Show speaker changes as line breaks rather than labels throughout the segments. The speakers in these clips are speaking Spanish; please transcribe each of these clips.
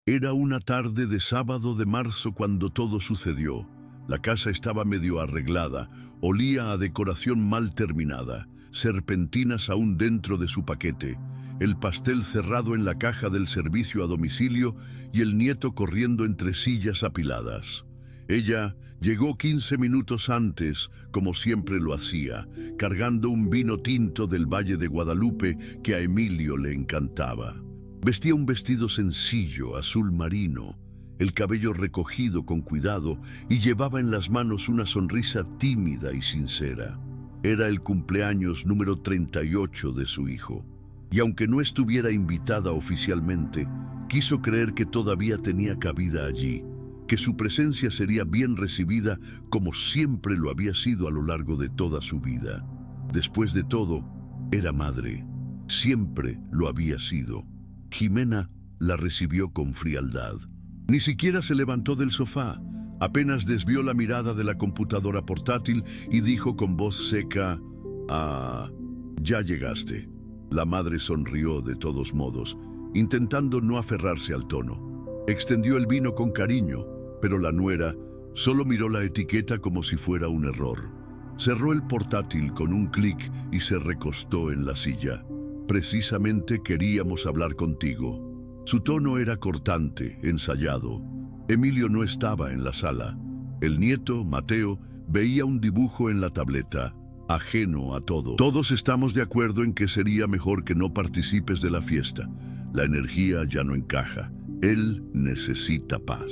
Era una tarde de sábado de marzo cuando todo sucedió. La casa estaba medio arreglada, olía a decoración mal terminada, serpentinas aún dentro de su paquete, el pastel cerrado en la caja del servicio a domicilio y el nieto corriendo entre sillas apiladas. Ella llegó 15 minutos antes, como siempre lo hacía, cargando un vino tinto del Valle de Guadalupe que a Emilio le encantaba. Vestía un vestido sencillo, azul marino, el cabello recogido con cuidado y llevaba en las manos una sonrisa tímida y sincera. Era el cumpleaños número 38 de su hijo, y aunque no estuviera invitada oficialmente, quiso creer que todavía tenía cabida allí, que su presencia sería bien recibida como siempre lo había sido a lo largo de toda su vida. Después de todo, era madre. Siempre lo había sido. Jimena la recibió con frialdad. Ni siquiera se levantó del sofá. Apenas desvió la mirada de la computadora portátil y dijo con voz seca: «Ah, ya llegaste». La madre sonrió de todos modos, intentando no aferrarse al tono. Extendió el vino con cariño, pero la nuera solo miró la etiqueta como si fuera un error. Cerró el portátil con un clic y se recostó en la silla. «Precisamente queríamos hablar contigo». Su tono era cortante, ensayado. Emilio no estaba en la sala. El nieto, Mateo, veía un dibujo en la tableta, ajeno a todo. «Todos estamos de acuerdo en que sería mejor que no participes de la fiesta. La energía ya no encaja. Él necesita paz».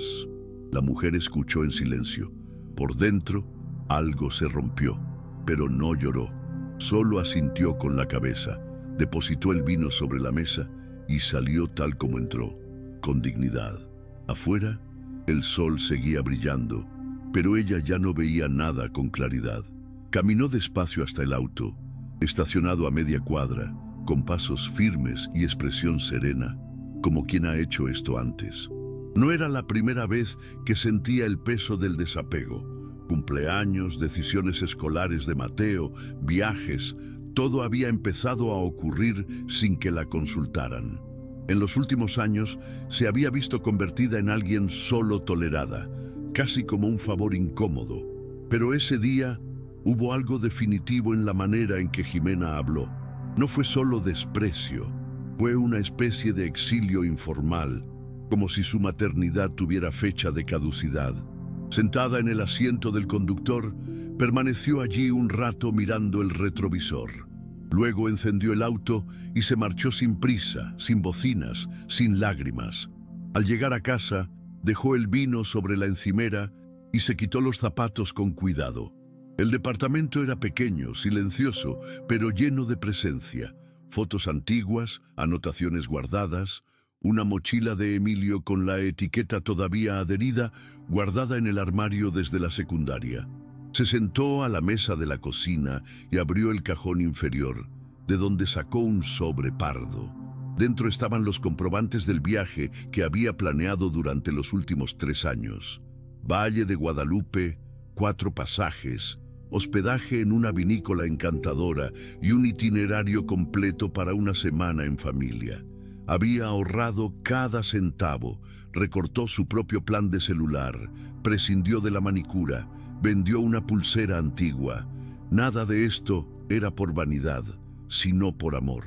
La mujer escuchó en silencio. Por dentro, algo se rompió, pero no lloró. Solo asintió con la cabeza. Depositó el vino sobre la mesa y salió tal como entró, con dignidad. Afuera, el sol seguía brillando, pero ella ya no veía nada con claridad. Caminó despacio hasta el auto, estacionado a media cuadra, con pasos firmes y expresión serena, como quien ha hecho esto antes. No era la primera vez que sentía el peso del desapego. Cumpleaños, decisiones escolares de Mateo, viajes, todo había empezado a ocurrir sin que la consultaran. En los últimos años se había visto convertida en alguien solo tolerada, casi como un favor incómodo. Pero ese día hubo algo definitivo en la manera en que Jimena habló. No fue solo desprecio, fue una especie de exilio informal, como si su maternidad tuviera fecha de caducidad. Sentada en el asiento del conductor, permaneció allí un rato mirando el retrovisor. Luego encendió el auto y se marchó sin prisa, sin bocinas, sin lágrimas. Al llegar a casa, dejó el vino sobre la encimera y se quitó los zapatos con cuidado. El departamento era pequeño, silencioso, pero lleno de presencia. Fotos antiguas, anotaciones guardadas, una mochila de Emilio con la etiqueta todavía adherida, guardada en el armario desde la secundaria. Se sentó a la mesa de la cocina y abrió el cajón inferior, de donde sacó un sobre pardo. Dentro estaban los comprobantes del viaje que había planeado durante los últimos 3 años. Valle de Guadalupe, 4 pasajes, hospedaje en una vinícola encantadora y un itinerario completo para una semana en familia. Había ahorrado cada centavo, recortó su propio plan de celular, prescindió de la manicura, vendió una pulsera antigua. Nada de esto era por vanidad, sino por amor.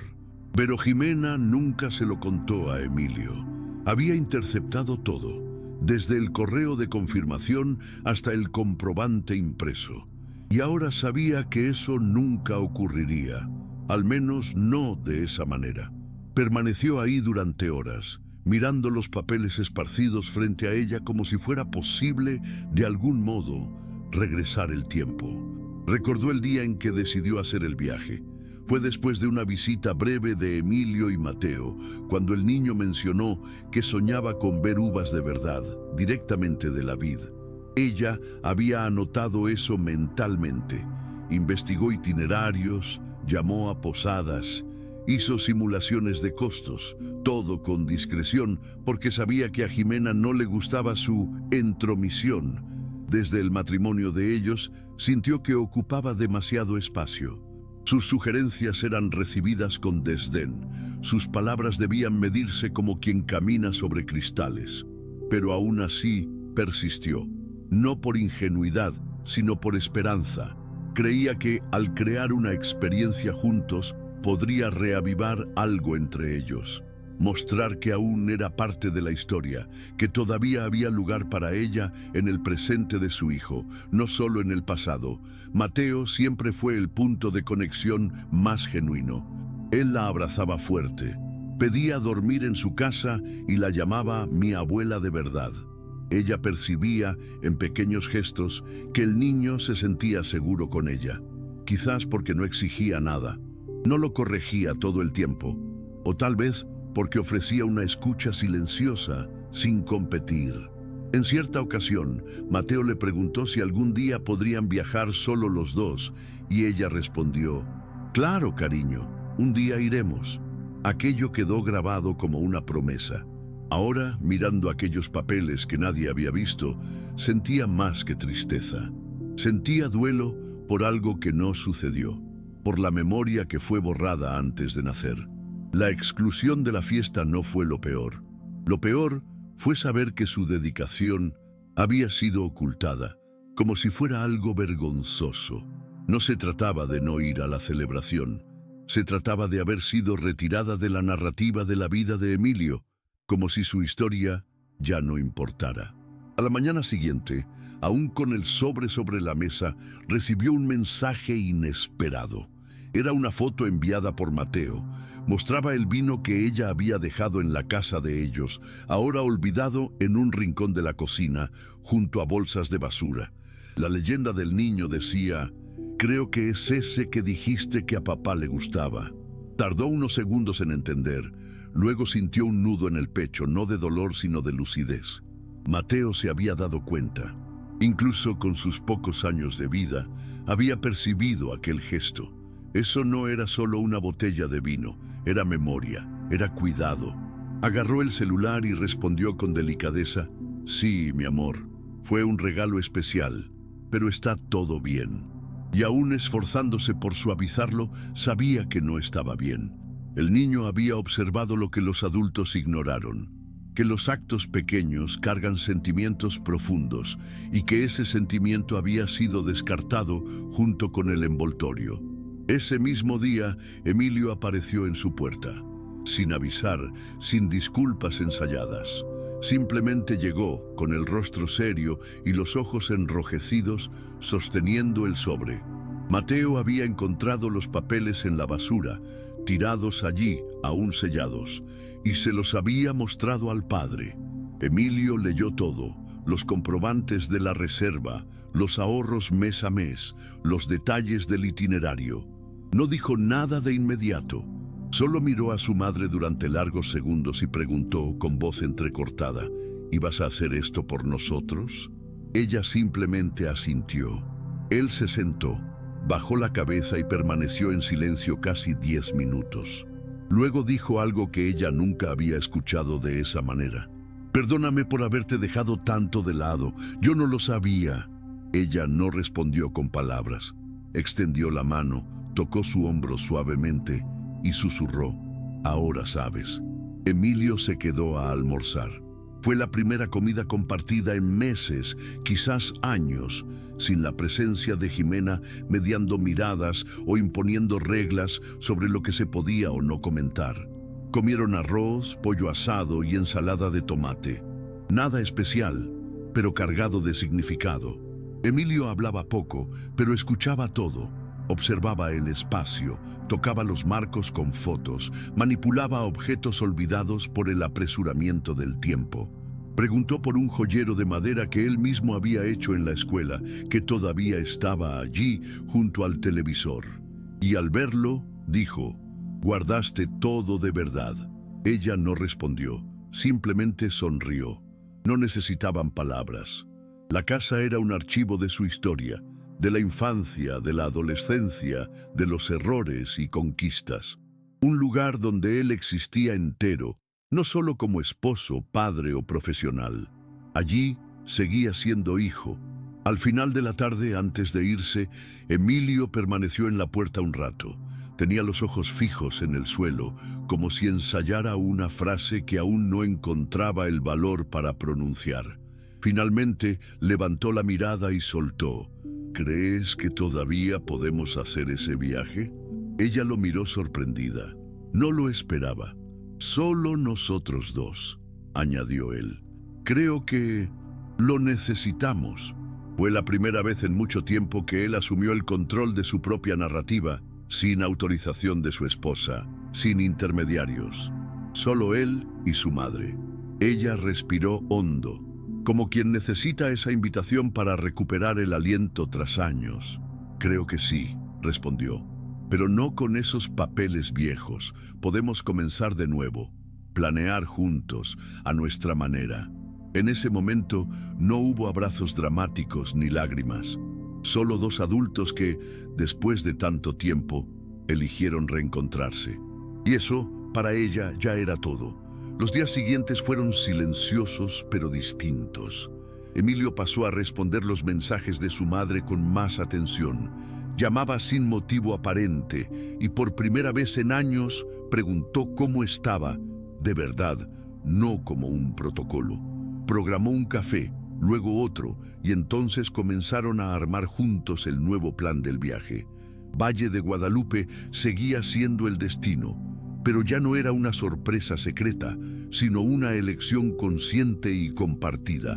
Pero Jimena nunca se lo contó a Emilio. Había interceptado todo, desde el correo de confirmación hasta el comprobante impreso. Y ahora sabía que eso nunca ocurriría, al menos no de esa manera. Permaneció ahí durante horas, mirando los papeles esparcidos frente a ella como si fuera posible, de algún modo, regresar el tiempo. Recordó el día en que decidió hacer el viaje. Fue después de una visita breve de Emilio y Mateo, cuando el niño mencionó que soñaba con ver uvas de verdad, directamente de la vid. Ella había anotado eso mentalmente. Investigó itinerarios, llamó a posadas, hizo simulaciones de costos, todo con discreción, porque sabía que a Jimena no le gustaba su entromisión. Desde el matrimonio de ellos, sintió que ocupaba demasiado espacio. Sus sugerencias eran recibidas con desdén. Sus palabras debían medirse como quien camina sobre cristales. Pero aún así persistió, no por ingenuidad, sino por esperanza. Creía que, al crear una experiencia juntos, podría reavivar algo entre ellos. Mostrar que aún era parte de la historia, que todavía había lugar para ella en el presente de su hijo, no solo en el pasado. Mateo siempre fue el punto de conexión más genuino. Él la abrazaba fuerte, pedía dormir en su casa y la llamaba mi abuela de verdad. Ella percibía, en pequeños gestos, que el niño se sentía seguro con ella. Quizás porque no exigía nada, no lo corregía todo el tiempo, o tal vez porque ofrecía una escucha silenciosa, sin competir. En cierta ocasión, Mateo le preguntó si algún día podrían viajar solo los dos, y ella respondió, «Claro, cariño, un día iremos». Aquello quedó grabado como una promesa. Ahora, mirando aquellos papeles que nadie había visto, sentía más que tristeza. Sentía duelo por algo que no sucedió, por la memoria que fue borrada antes de nacer. La exclusión de la fiesta no fue lo peor. Lo peor fue saber que su dedicación había sido ocultada, como si fuera algo vergonzoso. No se trataba de no ir a la celebración. Se trataba de haber sido retirada de la narrativa de la vida de Emilio, como si su historia ya no importara. A la mañana siguiente, aún con el sobre la mesa, recibió un mensaje inesperado. Era una foto enviada por Mateo. Mostraba el vino que ella había dejado en la casa de ellos, ahora olvidado en un rincón de la cocina, junto a bolsas de basura. La leyenda del niño decía, «Creo que es ese que dijiste que a papá le gustaba». Tardó unos segundos en entender. Luego sintió un nudo en el pecho, no de dolor sino de lucidez. Mateo se había dado cuenta. Incluso con sus pocos años de vida, había percibido aquel gesto. Eso no era solo una botella de vino, era memoria, era cuidado. Agarró el celular y respondió con delicadeza, «Sí, mi amor, fue un regalo especial, pero está todo bien». Y aún esforzándose por suavizarlo, sabía que no estaba bien. El niño había observado lo que los adultos ignoraron, que los actos pequeños cargan sentimientos profundos y que ese sentimiento había sido descartado junto con el envoltorio. Ese mismo día, Emilio apareció en su puerta, sin avisar, sin disculpas ensayadas. Simplemente llegó, con el rostro serio y los ojos enrojecidos, sosteniendo el sobre. Mateo había encontrado los papeles en la basura, tirados allí, aún sellados, y se los había mostrado al padre. Emilio leyó todo, los comprobantes de la reserva, los ahorros mes a mes, los detalles del itinerario. No dijo nada de inmediato. Solo miró a su madre durante largos segundos y preguntó con voz entrecortada, «¿Ibas a hacer esto por nosotros?». Ella simplemente asintió. Él se sentó, bajó la cabeza y permaneció en silencio casi 10 minutos. Luego dijo algo que ella nunca había escuchado de esa manera. «Perdóname por haberte dejado tanto de lado, yo no lo sabía». Ella no respondió con palabras. Extendió la mano, tocó su hombro suavemente y susurró, «Ahora sabes». Emilio se quedó a almorzar. Fue la primera comida compartida en meses, quizás años, sin la presencia de Jimena mediando miradas o imponiendo reglas sobre lo que se podía o no comentar. Comieron arroz, pollo asado y ensalada de tomate. Nada especial, pero cargado de significado. Emilio hablaba poco, pero escuchaba todo. Observaba el espacio, tocaba los marcos con fotos, manipulaba objetos olvidados por el apresuramiento del tiempo. Preguntó por un joyero de madera que él mismo había hecho en la escuela, que todavía estaba allí junto al televisor. Y al verlo, dijo, «¿Guardaste todo de verdad?». Ella no respondió, simplemente sonrió. No necesitaban palabras. La casa era un archivo de su historia, de la infancia, de la adolescencia, de los errores y conquistas. Un lugar donde él existía entero, no solo como esposo, padre o profesional. Allí seguía siendo hijo, Al final de la tarde, antes de irse, Emilio permaneció en la puerta un rato. Tenía los ojos fijos en el suelo, como si ensayara una frase que aún no encontraba el valor para pronunciar. Finalmente, levantó la mirada y soltó: ¿Crees que todavía podemos hacer ese viaje? Ella lo miró sorprendida. No lo esperaba. Solo nosotros dos, añadió él. Creo que lo necesitamos. Fue la primera vez en mucho tiempo que él asumió el control de su propia narrativa, sin autorización de su esposa, sin intermediarios. Solo él y su madre. Ella respiró hondo, como quien necesita esa invitación para recuperar el aliento tras años. Creo que sí, respondió. Pero no con esos papeles viejos. Podemos comenzar de nuevo, planear juntos, a nuestra manera. En ese momento no hubo abrazos dramáticos ni lágrimas. Solo dos adultos que, después de tanto tiempo, eligieron reencontrarse. Y eso, para ella, ya era todo. Los días siguientes fueron silenciosos pero distintos. Emilio pasó a responder los mensajes de su madre con más atención. Llamaba sin motivo aparente y por primera vez en años preguntó cómo estaba, de verdad, no como un protocolo. Programó un café, luego otro, y entonces comenzaron a armar juntos el nuevo plan del viaje. Valle de Guadalupe seguía siendo el destino, pero ya no era una sorpresa secreta, sino una elección consciente y compartida.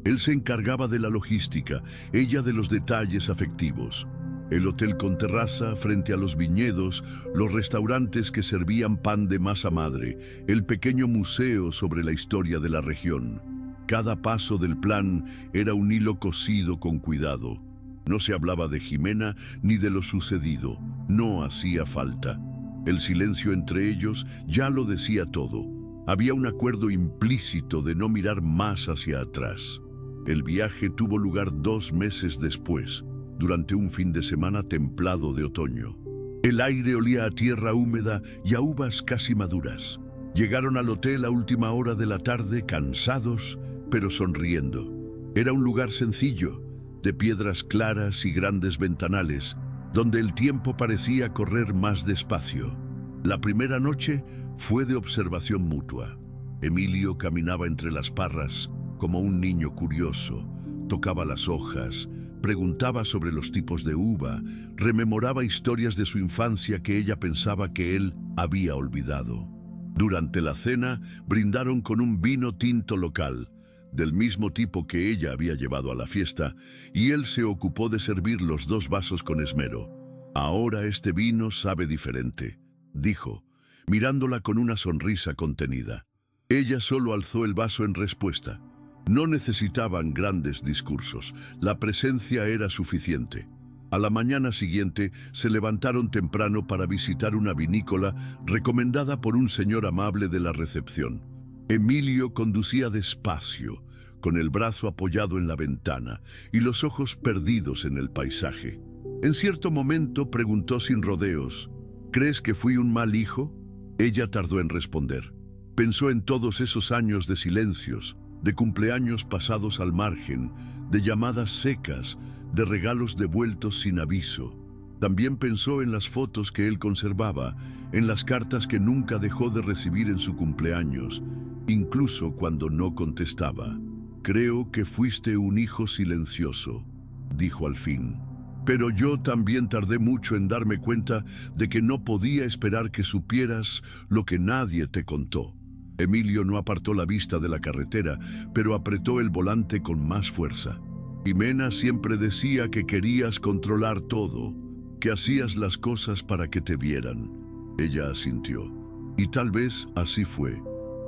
Él se encargaba de la logística, ella de los detalles afectivos. El hotel con terraza frente a los viñedos, los restaurantes que servían pan de masa madre, el pequeño museo sobre la historia de la región. Cada paso del plan era un hilo cosido con cuidado. No se hablaba de Jimena ni de lo sucedido, no hacía falta. El silencio entre ellos ya lo decía todo. Había un acuerdo implícito de no mirar más hacia atrás. El viaje tuvo lugar 2 meses después, durante un fin de semana templado de otoño. El aire olía a tierra húmeda y a uvas casi maduras. Llegaron al hotel a última hora de la tarde, cansados, pero sonriendo. Era un lugar sencillo, de piedras claras y grandes ventanales, donde el tiempo parecía correr más despacio. La primera noche fue de observación mutua. Emilio caminaba entre las parras como un niño curioso, tocaba las hojas, preguntaba sobre los tipos de uva, rememoraba historias de su infancia que ella pensaba que él había olvidado. Durante la cena brindaron con un vino tinto local, del mismo tipo que ella había llevado a la fiesta, y él se ocupó de servir los 2 vasos con esmero. «Ahora este vino sabe diferente», dijo, mirándola con una sonrisa contenida. Ella solo alzó el vaso en respuesta. No necesitaban grandes discursos, la presencia era suficiente. A la mañana siguiente se levantaron temprano para visitar una vinícola recomendada por un señor amable de la recepción. Emilio conducía despacio, con el brazo apoyado en la ventana y los ojos perdidos en el paisaje. En cierto momento preguntó sin rodeos: «¿Crees que fui un mal hijo?». Ella tardó en responder. Pensó en todos esos años de silencios, de cumpleaños pasados al margen, de llamadas secas, de regalos devueltos sin aviso. También pensó en las fotos que él conservaba, en las cartas que nunca dejó de recibir en su cumpleaños, incluso cuando no contestaba. «Creo que fuiste un hijo silencioso», dijo al fin. «Pero yo también tardé mucho en darme cuenta de que no podía esperar que supieras lo que nadie te contó». Emilio no apartó la vista de la carretera, pero apretó el volante con más fuerza. «Jimena siempre decía que querías controlar todo, que hacías las cosas para que te vieran». Ella asintió. Y tal vez así fue,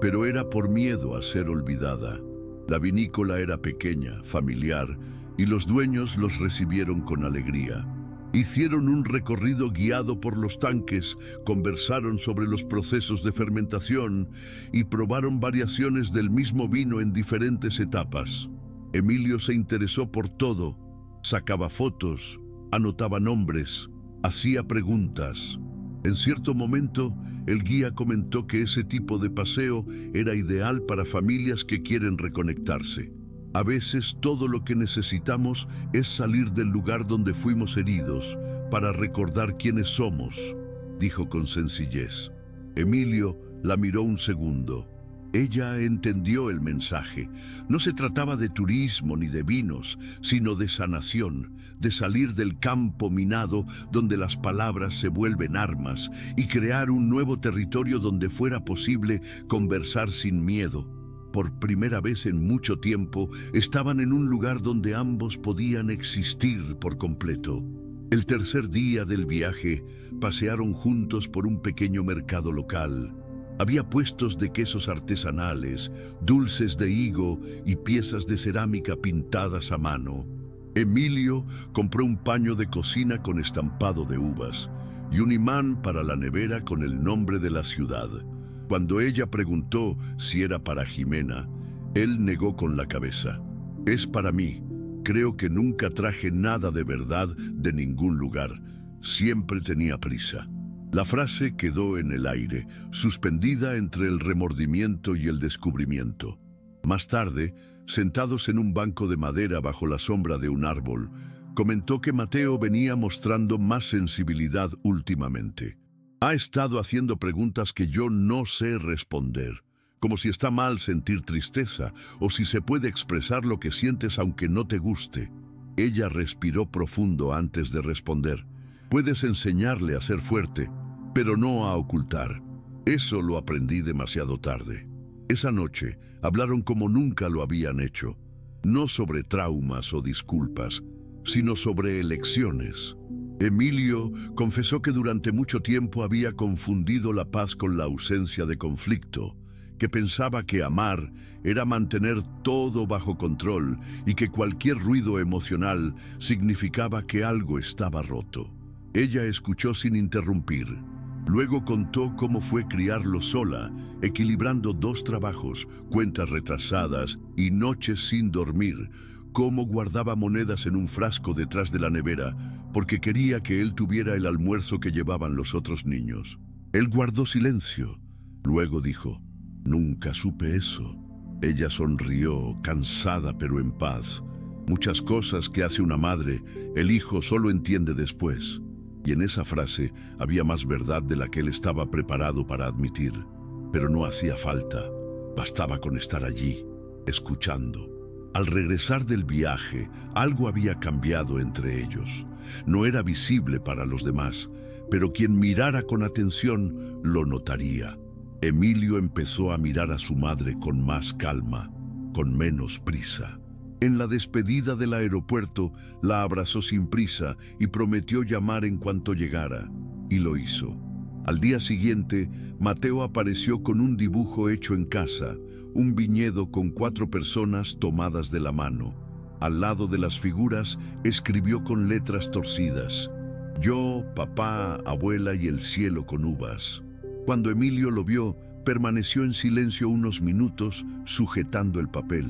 pero era por miedo a ser olvidada. La vinícola era pequeña, familiar, y los dueños los recibieron con alegría. Hicieron un recorrido guiado por los tanques, conversaron sobre los procesos de fermentación y probaron variaciones del mismo vino en diferentes etapas. Emilio se interesó por todo, sacaba fotos, anotaba nombres, hacía preguntas. En cierto momento, el guía comentó que ese tipo de paseo era ideal para familias que quieren reconectarse. A veces todo lo que necesitamos es salir del lugar donde fuimos heridos para recordar quiénes somos, dijo con sencillez. Emilio la miró un segundo. Ella entendió el mensaje. No se trataba de turismo ni de vinos, sino de sanación, de salir del campo minado donde las palabras se vuelven armas y crear un nuevo territorio donde fuera posible conversar sin miedo. Por primera vez en mucho tiempo, estaban en un lugar donde ambos podían existir por completo. El tercer día del viaje, pasearon juntos por un pequeño mercado local. Había puestos de quesos artesanales, dulces de higo y piezas de cerámica pintadas a mano. Emilio compró un paño de cocina con estampado de uvas y un imán para la nevera con el nombre de la ciudad. Cuando ella preguntó si era para Jimena, él negó con la cabeza. Es para mí. Creo que nunca traje nada de verdad de ningún lugar. Siempre tenía prisa. La frase quedó en el aire, suspendida entre el remordimiento y el descubrimiento. Más tarde, sentados en un banco de madera bajo la sombra de un árbol, comentó que Mateo venía mostrando más sensibilidad últimamente. Ha estado haciendo preguntas que yo no sé responder, como si está mal sentir tristeza o si se puede expresar lo que sientes aunque no te guste. Ella respiró profundo antes de responder. Puedes enseñarle a ser fuerte, pero no a ocultar. Eso lo aprendí demasiado tarde. Esa noche hablaron como nunca lo habían hecho, no sobre traumas o disculpas, sino sobre elecciones. Emilio confesó que durante mucho tiempo había confundido la paz con la ausencia de conflicto, que pensaba que amar era mantener todo bajo control y que cualquier ruido emocional significaba que algo estaba roto. Ella escuchó sin interrumpir. Luego contó cómo fue criarlo sola, equilibrando 2 trabajos, cuentas retrasadas y noches sin dormir, cómo guardaba monedas en un frasco detrás de la nevera porque quería que él tuviera el almuerzo que llevaban los otros niños. Él guardó silencio. Luego dijo, nunca supe eso. Ella sonrió, cansada pero en paz. Muchas cosas que hace una madre, el hijo solo entiende después. Y en esa frase había más verdad de la que él estaba preparado para admitir. Pero no hacía falta. Bastaba con estar allí, escuchando. Al regresar del viaje, algo había cambiado entre ellos. No era visible para los demás, pero quien mirara con atención lo notaría. Emilio empezó a mirar a su madre con más calma, con menos prisa. En la despedida del aeropuerto, la abrazó sin prisa y prometió llamar en cuanto llegara, y lo hizo. Al día siguiente, Mateo apareció con un dibujo hecho en casa, un viñedo con 4 personas tomadas de la mano. Al lado de las figuras, escribió con letras torcidas: yo, papá, abuela y el cielo con uvas. Cuando Emilio lo vio, permaneció en silencio unos minutos, sujetando el papel.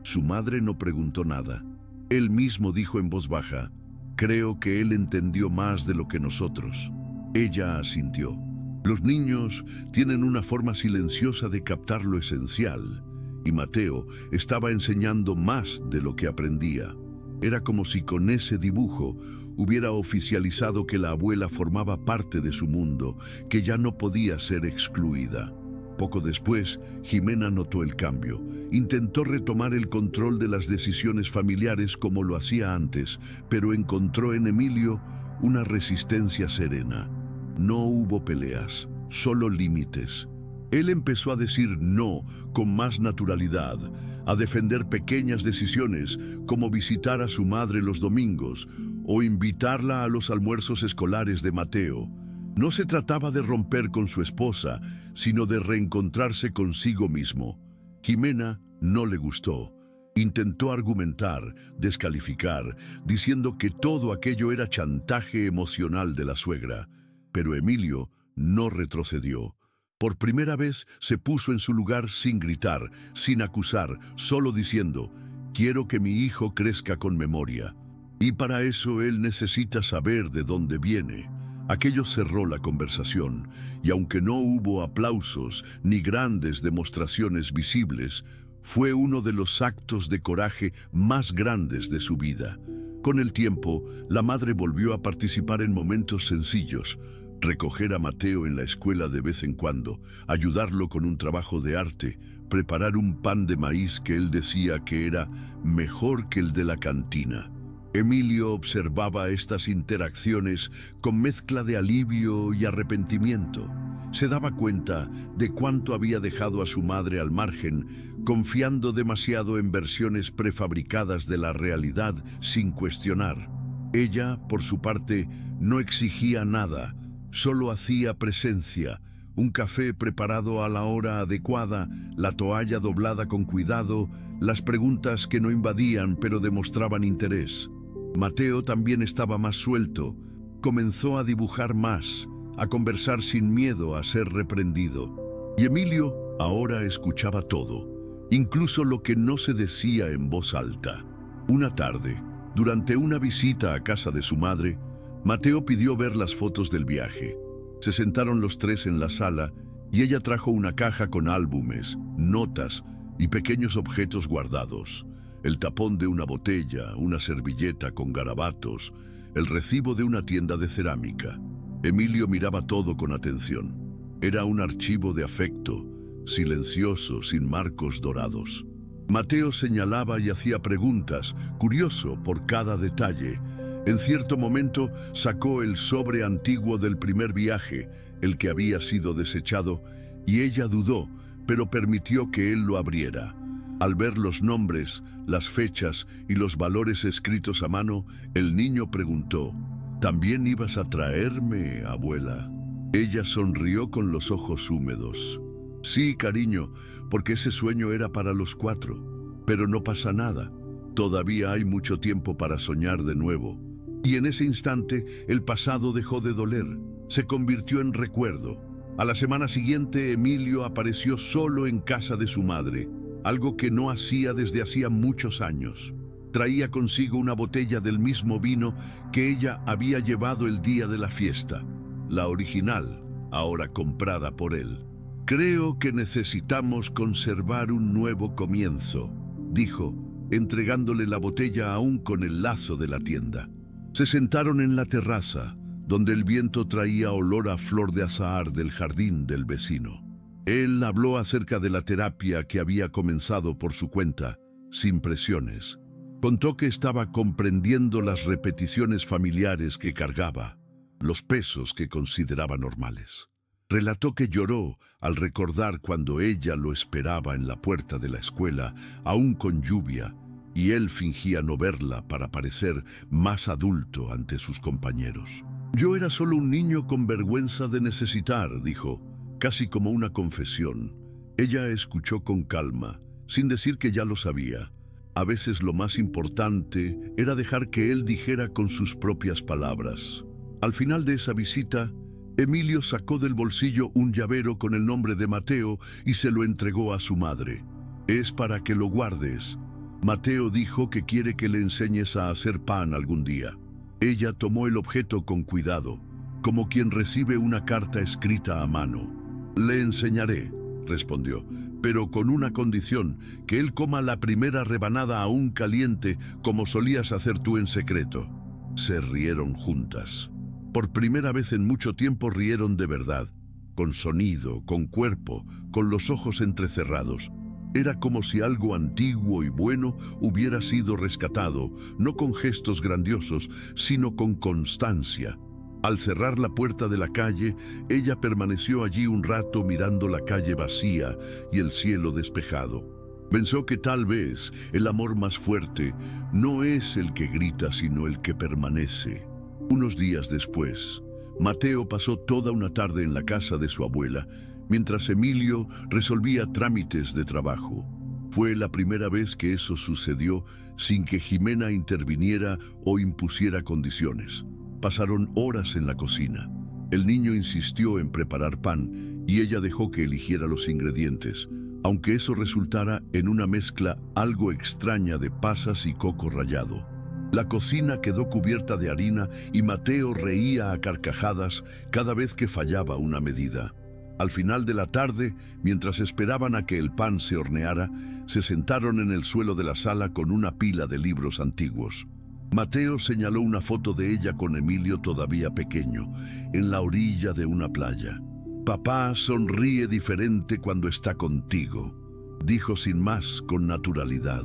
Su madre no preguntó nada. Él mismo dijo en voz baja: creo que él entendió más de lo que nosotros. Ella asintió. Los niños tienen una forma silenciosa de captar lo esencial, y Mateo estaba enseñando más de lo que aprendía. Era como si con ese dibujo hubiera oficializado que la abuela formaba parte de su mundo, que ya no podía ser excluida. Poco después, Jimena notó el cambio. Intentó retomar el control de las decisiones familiares como lo hacía antes, pero encontró en Emilio una resistencia serena. No hubo peleas, solo límites. Él empezó a decir no con más naturalidad, a defender pequeñas decisiones como visitar a su madre los domingos o invitarla a los almuerzos escolares de Mateo. No se trataba de romper con su esposa, sino de reencontrarse consigo mismo. Jimena no le gustó. Intentó argumentar, descalificar, diciendo que todo aquello era chantaje emocional de la suegra. Pero Emilio no retrocedió. Por primera vez se puso en su lugar sin gritar, sin acusar, solo diciendo: quiero que mi hijo crezca con memoria. Y para eso él necesita saber de dónde viene. Aquello cerró la conversación, y aunque no hubo aplausos ni grandes demostraciones visibles, Fue uno de los actos de coraje más grandes de su vida. Con el tiempo, la madre volvió a participar en momentos sencillos, recoger a Mateo en la escuela de vez en cuando, ayudarlo con un trabajo de arte, preparar un pan de maíz que él decía que era mejor que el de la cantina. Emilio observaba estas interacciones con mezcla de alivio y arrepentimiento. Se daba cuenta de cuánto había dejado a su madre al margen, confiando demasiado en versiones prefabricadas de la realidad sin cuestionar. Ella, por su parte, no exigía nada, solo hacía presencia, un café preparado a la hora adecuada, la toalla doblada con cuidado, las preguntas que no invadían pero demostraban interés. Mateo también estaba más suelto, comenzó a dibujar más, a conversar sin miedo a ser reprendido. Y Emilio ahora escuchaba todo, incluso lo que no se decía en voz alta. Una tarde, durante una visita a casa de su madre, Mateo pidió ver las fotos del viaje. Se sentaron los tres en la sala y ella trajo una caja con álbumes, notas y pequeños objetos guardados. El tapón de una botella, una servilleta con garabatos, el recibo de una tienda de cerámica. Emilio miraba todo con atención. Era un archivo de afecto, silencioso, sin marcos dorados. Mateo señalaba y hacía preguntas, curioso por cada detalle. En cierto momento sacó el sobre antiguo del primer viaje, el que había sido desechado, y ella dudó, pero permitió que él lo abriera. Al ver los nombres, las fechas y los valores escritos a mano, el niño preguntó: «¿También ibas a traerme, abuela?». Ella sonrió con los ojos húmedos. «Sí, cariño, porque ese sueño era para los 4. Pero no pasa nada. Todavía hay mucho tiempo para soñar de nuevo». Y en ese instante, el pasado dejó de doler. Se convirtió en recuerdo. A la semana siguiente, Emilio apareció solo en casa de su madre, algo que no hacía desde hacía muchos años. Traía consigo una botella del mismo vino que ella había llevado el día de la fiesta, la original, ahora comprada por él. «Creo que necesitamos conservar un nuevo comienzo», dijo, entregándole la botella aún con el lazo de la tienda. Se sentaron en la terraza, donde el viento traía olor a flor de azahar del jardín del vecino. Él habló acerca de la terapia que había comenzado por su cuenta, sin presiones. Contó que estaba comprendiendo las repeticiones familiares que cargaba, los pesos que consideraba normales. Relató que lloró al recordar cuando ella lo esperaba en la puerta de la escuela, aún con lluvia, y él fingía no verla para parecer más adulto ante sus compañeros. «Yo era solo un niño con vergüenza de necesitar», dijo, casi como una confesión. Ella escuchó con calma, sin decir que ya lo sabía. A veces lo más importante era dejar que él dijera con sus propias palabras. Al final de esa visita, Emilio sacó del bolsillo un llavero con el nombre de Mateo y se lo entregó a su madre. «Es para que lo guardes. Mateo dijo que quiere que le enseñes a hacer pan algún día». Ella tomó el objeto con cuidado, como quien recibe una carta escrita a mano. «Le enseñaré», respondió, «pero con una condición, que él coma la primera rebanada aún caliente, como solías hacer tú en secreto». Se rieron juntas. Por primera vez en mucho tiempo rieron de verdad, con sonido, con cuerpo, con los ojos entrecerrados. Era como si algo antiguo y bueno hubiera sido rescatado, no con gestos grandiosos, sino con constancia. Al cerrar la puerta de la calle, ella permaneció allí un rato mirando la calle vacía y el cielo despejado. Pensó que tal vez el amor más fuerte no es el que grita, sino el que permanece. Unos días después, Mateo pasó toda una tarde en la casa de su abuela, mientras Emilio resolvía trámites de trabajo. Fue la primera vez que eso sucedió sin que Jimena interviniera o impusiera condiciones. Pasaron horas en la cocina. El niño insistió en preparar pan y ella dejó que eligiera los ingredientes, aunque eso resultara en una mezcla algo extraña de pasas y coco rallado. La cocina quedó cubierta de harina y Mateo reía a carcajadas cada vez que fallaba una medida. Al final de la tarde, mientras esperaban a que el pan se horneara, se sentaron en el suelo de la sala con una pila de libros antiguos. Mateo señaló una foto de ella con Emilio todavía pequeño, en la orilla de una playa. «Papá sonríe diferente cuando está contigo», dijo sin más, con naturalidad.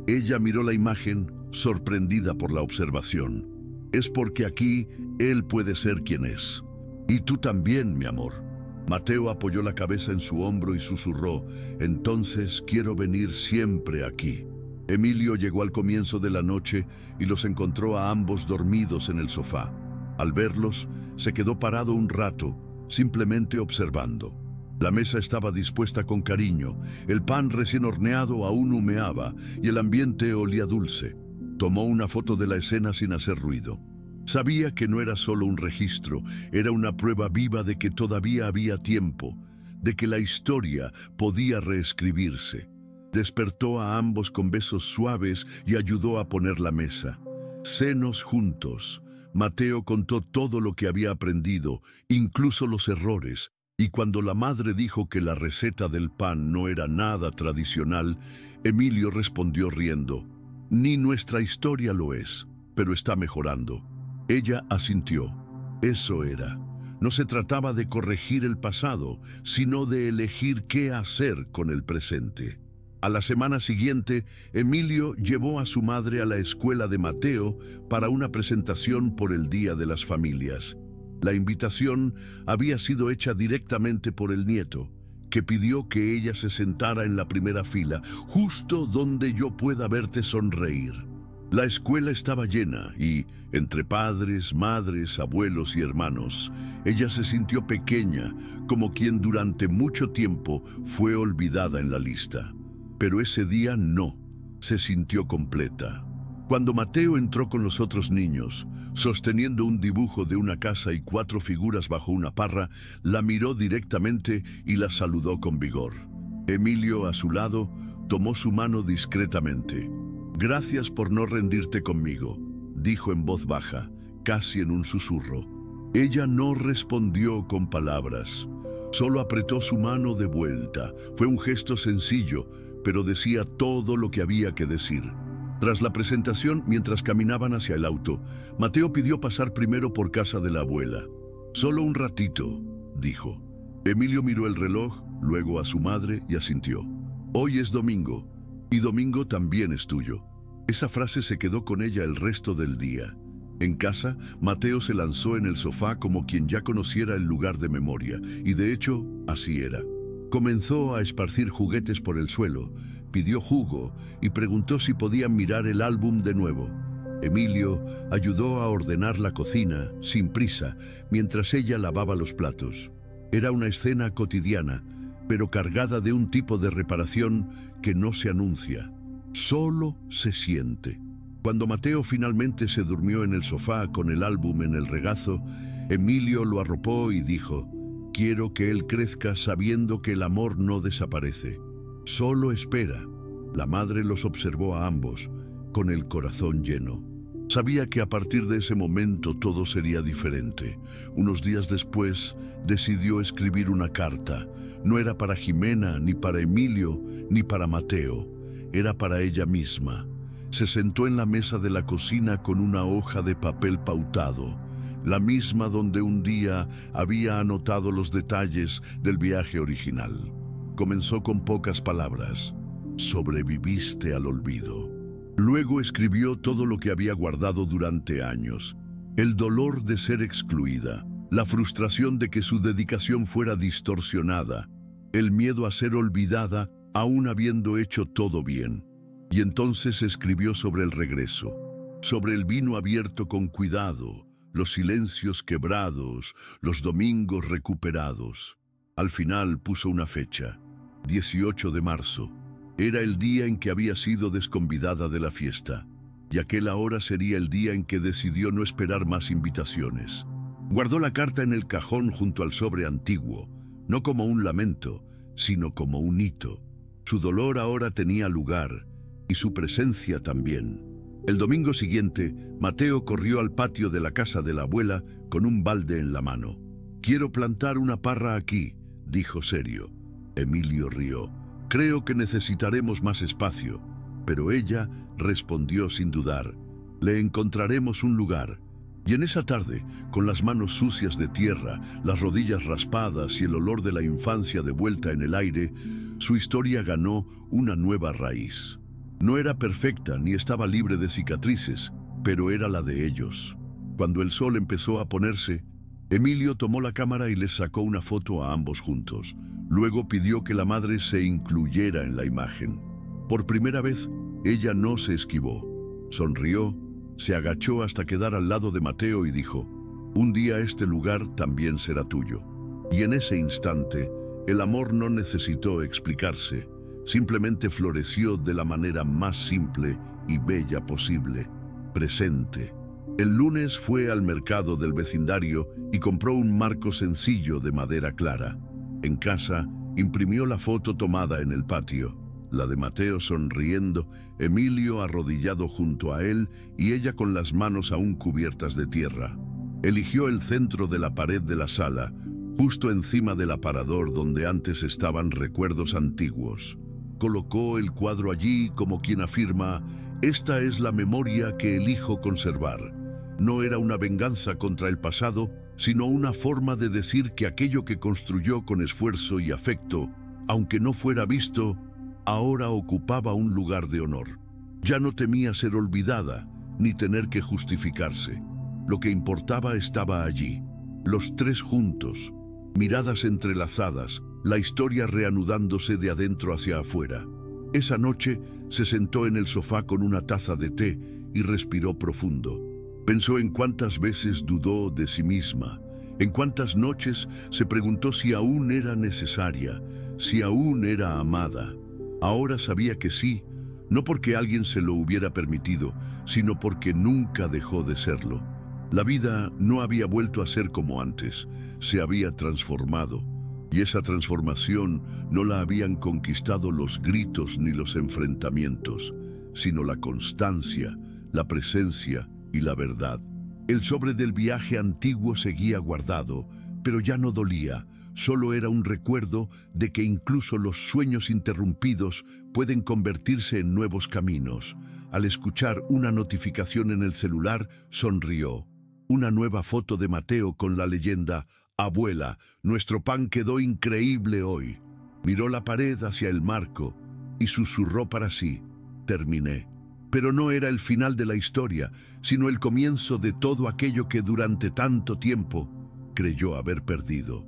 Ella miró la imagen, sorprendida por la observación. «Es porque aquí él puede ser quien es. Y tú también, mi amor». Mateo apoyó la cabeza en su hombro y susurró: «Entonces quiero venir siempre aquí». Emilio llegó al comienzo de la noche y los encontró a ambos dormidos en el sofá. Al verlos, se quedó parado un rato, simplemente observando. La mesa estaba dispuesta con cariño, el pan recién horneado aún humeaba y el ambiente olía dulce. Tomó una foto de la escena sin hacer ruido. Sabía que no era solo un registro, era una prueba viva de que todavía había tiempo, de que la historia podía reescribirse. Despertó a ambos con besos suaves y ayudó a poner la mesa. Cenos juntos. Mateo contó todo lo que había aprendido, incluso los errores, y cuando la madre dijo que la receta del pan no era nada tradicional, Emilio respondió riendo: «Ni nuestra historia lo es, pero está mejorando». Ella asintió. Eso era. No se trataba de corregir el pasado, sino de elegir qué hacer con el presente. A la semana siguiente, Emilio llevó a su madre a la escuela de Mateo para una presentación por el Día de las Familias. La invitación había sido hecha directamente por el nieto, que pidió que ella se sentara en la primera fila, justo donde yo pueda verte sonreír. La escuela estaba llena y, entre padres, madres, abuelos y hermanos, ella se sintió pequeña, como quien durante mucho tiempo fue olvidada en la lista. Pero ese día no, se sintió completa. Cuando Mateo entró con los otros niños, sosteniendo un dibujo de una casa y 4 figuras bajo una parra, la miró directamente y la saludó con vigor. Emilio, a su lado, tomó su mano discretamente. «Gracias por no rendirte conmigo», dijo en voz baja, casi en un susurro. Ella no respondió con palabras, solo apretó su mano de vuelta. Fue un gesto sencillo, pero decía todo lo que había que decir. Tras la presentación, mientras caminaban hacia el auto, Mateo pidió pasar primero por casa de la abuela. «Solo un ratito», dijo. Emilio miró el reloj, luego a su madre y asintió. «Hoy es domingo. Y domingo también es tuyo». Esa frase se quedó con ella el resto del día. En casa, Mateo se lanzó en el sofá como quien ya conociera el lugar de memoria, y de hecho, así era. Comenzó a esparcir juguetes por el suelo, pidió jugo y preguntó si podían mirar el álbum de nuevo. Emilio ayudó a ordenar la cocina, sin prisa, mientras ella lavaba los platos. Era una escena cotidiana, pero cargada de un tipo de reparación que no se anuncia, solo se siente. Cuando Mateo finalmente se durmió en el sofá con el álbum en el regazo, Emilio lo arropó y dijo: «Quiero que él crezca sabiendo que el amor no desaparece. Solo espera». La madre los observó a ambos, con el corazón lleno. Sabía que a partir de ese momento todo sería diferente. Unos días después, decidió escribir una carta. No era para Jimena, ni para Emilio, ni para Mateo. Era para ella misma. Se sentó en la mesa de la cocina con una hoja de papel pautado, la misma donde un día había anotado los detalles del viaje original. Comenzó con pocas palabras. «Sobreviviste al olvido». Luego escribió todo lo que había guardado durante años. El dolor de ser excluida, la frustración de que su dedicación fuera distorsionada, el miedo a ser olvidada aún habiendo hecho todo bien. Y entonces escribió sobre el regreso, sobre el vino abierto con cuidado, los silencios quebrados, los domingos recuperados. Al final puso una fecha, 18 de marzo. Era el día en que había sido desconvidada de la fiesta, y aquel ahora sería el día en que decidió no esperar más invitaciones. Guardó la carta en el cajón junto al sobre antiguo, no como un lamento, sino como un hito. Su dolor ahora tenía lugar, y su presencia también. El domingo siguiente, Mateo corrió al patio de la casa de la abuela con un balde en la mano. «Quiero plantar una parra aquí», dijo serio. Emilio rió. Creo que necesitaremos más espacio. Pero ella respondió sin dudar. Le encontraremos un lugar. Y en esa tarde, con las manos sucias de tierra, las rodillas raspadas y el olor de la infancia de vuelta en el aire, su historia ganó una nueva raíz. No era perfecta ni estaba libre de cicatrices, pero era la de ellos. Cuando el sol empezó a ponerse, Emilio tomó la cámara y les sacó una foto a ambos juntos. Luego pidió que la madre se incluyera en la imagen. Por primera vez, ella no se esquivó. Sonrió, se agachó hasta quedar al lado de Mateo y dijo: «Un día este lugar también será tuyo». Y en ese instante, el amor no necesitó explicarse. Simplemente floreció de la manera más simple y bella posible, presente. El lunes fue al mercado del vecindario y compró un marco sencillo de madera clara. En casa, imprimió la foto tomada en el patio, la de Mateo sonriendo, Emilio arrodillado junto a él y ella con las manos aún cubiertas de tierra. Eligió el centro de la pared de la sala, justo encima del aparador donde antes estaban recuerdos antiguos. Colocó el cuadro allí como quien afirma: «Esta es la memoria que elijo conservar». No era una venganza contra el pasado, sino una forma de decir que aquello que construyó con esfuerzo y afecto, aunque no fuera visto, ahora ocupaba un lugar de honor. Ya no temía ser olvidada, ni tener que justificarse. Lo que importaba estaba allí, los tres juntos, miradas entrelazadas, la historia reanudándose de adentro hacia afuera. Esa noche se sentó en el sofá con una taza de té y respiró profundo. Pensó en cuántas veces dudó de sí misma, en cuántas noches se preguntó si aún era necesaria, si aún era amada. Ahora sabía que sí, no porque alguien se lo hubiera permitido, sino porque nunca dejó de serlo. La vida no había vuelto a ser como antes, se había transformado, y esa transformación no la habían conquistado los gritos ni los enfrentamientos, sino la constancia, la presencia y la verdad. El sobre del viaje antiguo seguía guardado, pero ya no dolía, solo era un recuerdo de que incluso los sueños interrumpidos pueden convertirse en nuevos caminos. Al escuchar una notificación en el celular, sonrió. Una nueva foto de Mateo con la leyenda: «Abuela, nuestro pan quedó increíble hoy». Miró la pared hacia el marco y susurró para sí: «Terminé». Pero no era el final de la historia, sino el comienzo de todo aquello que durante tanto tiempo creyó haber perdido.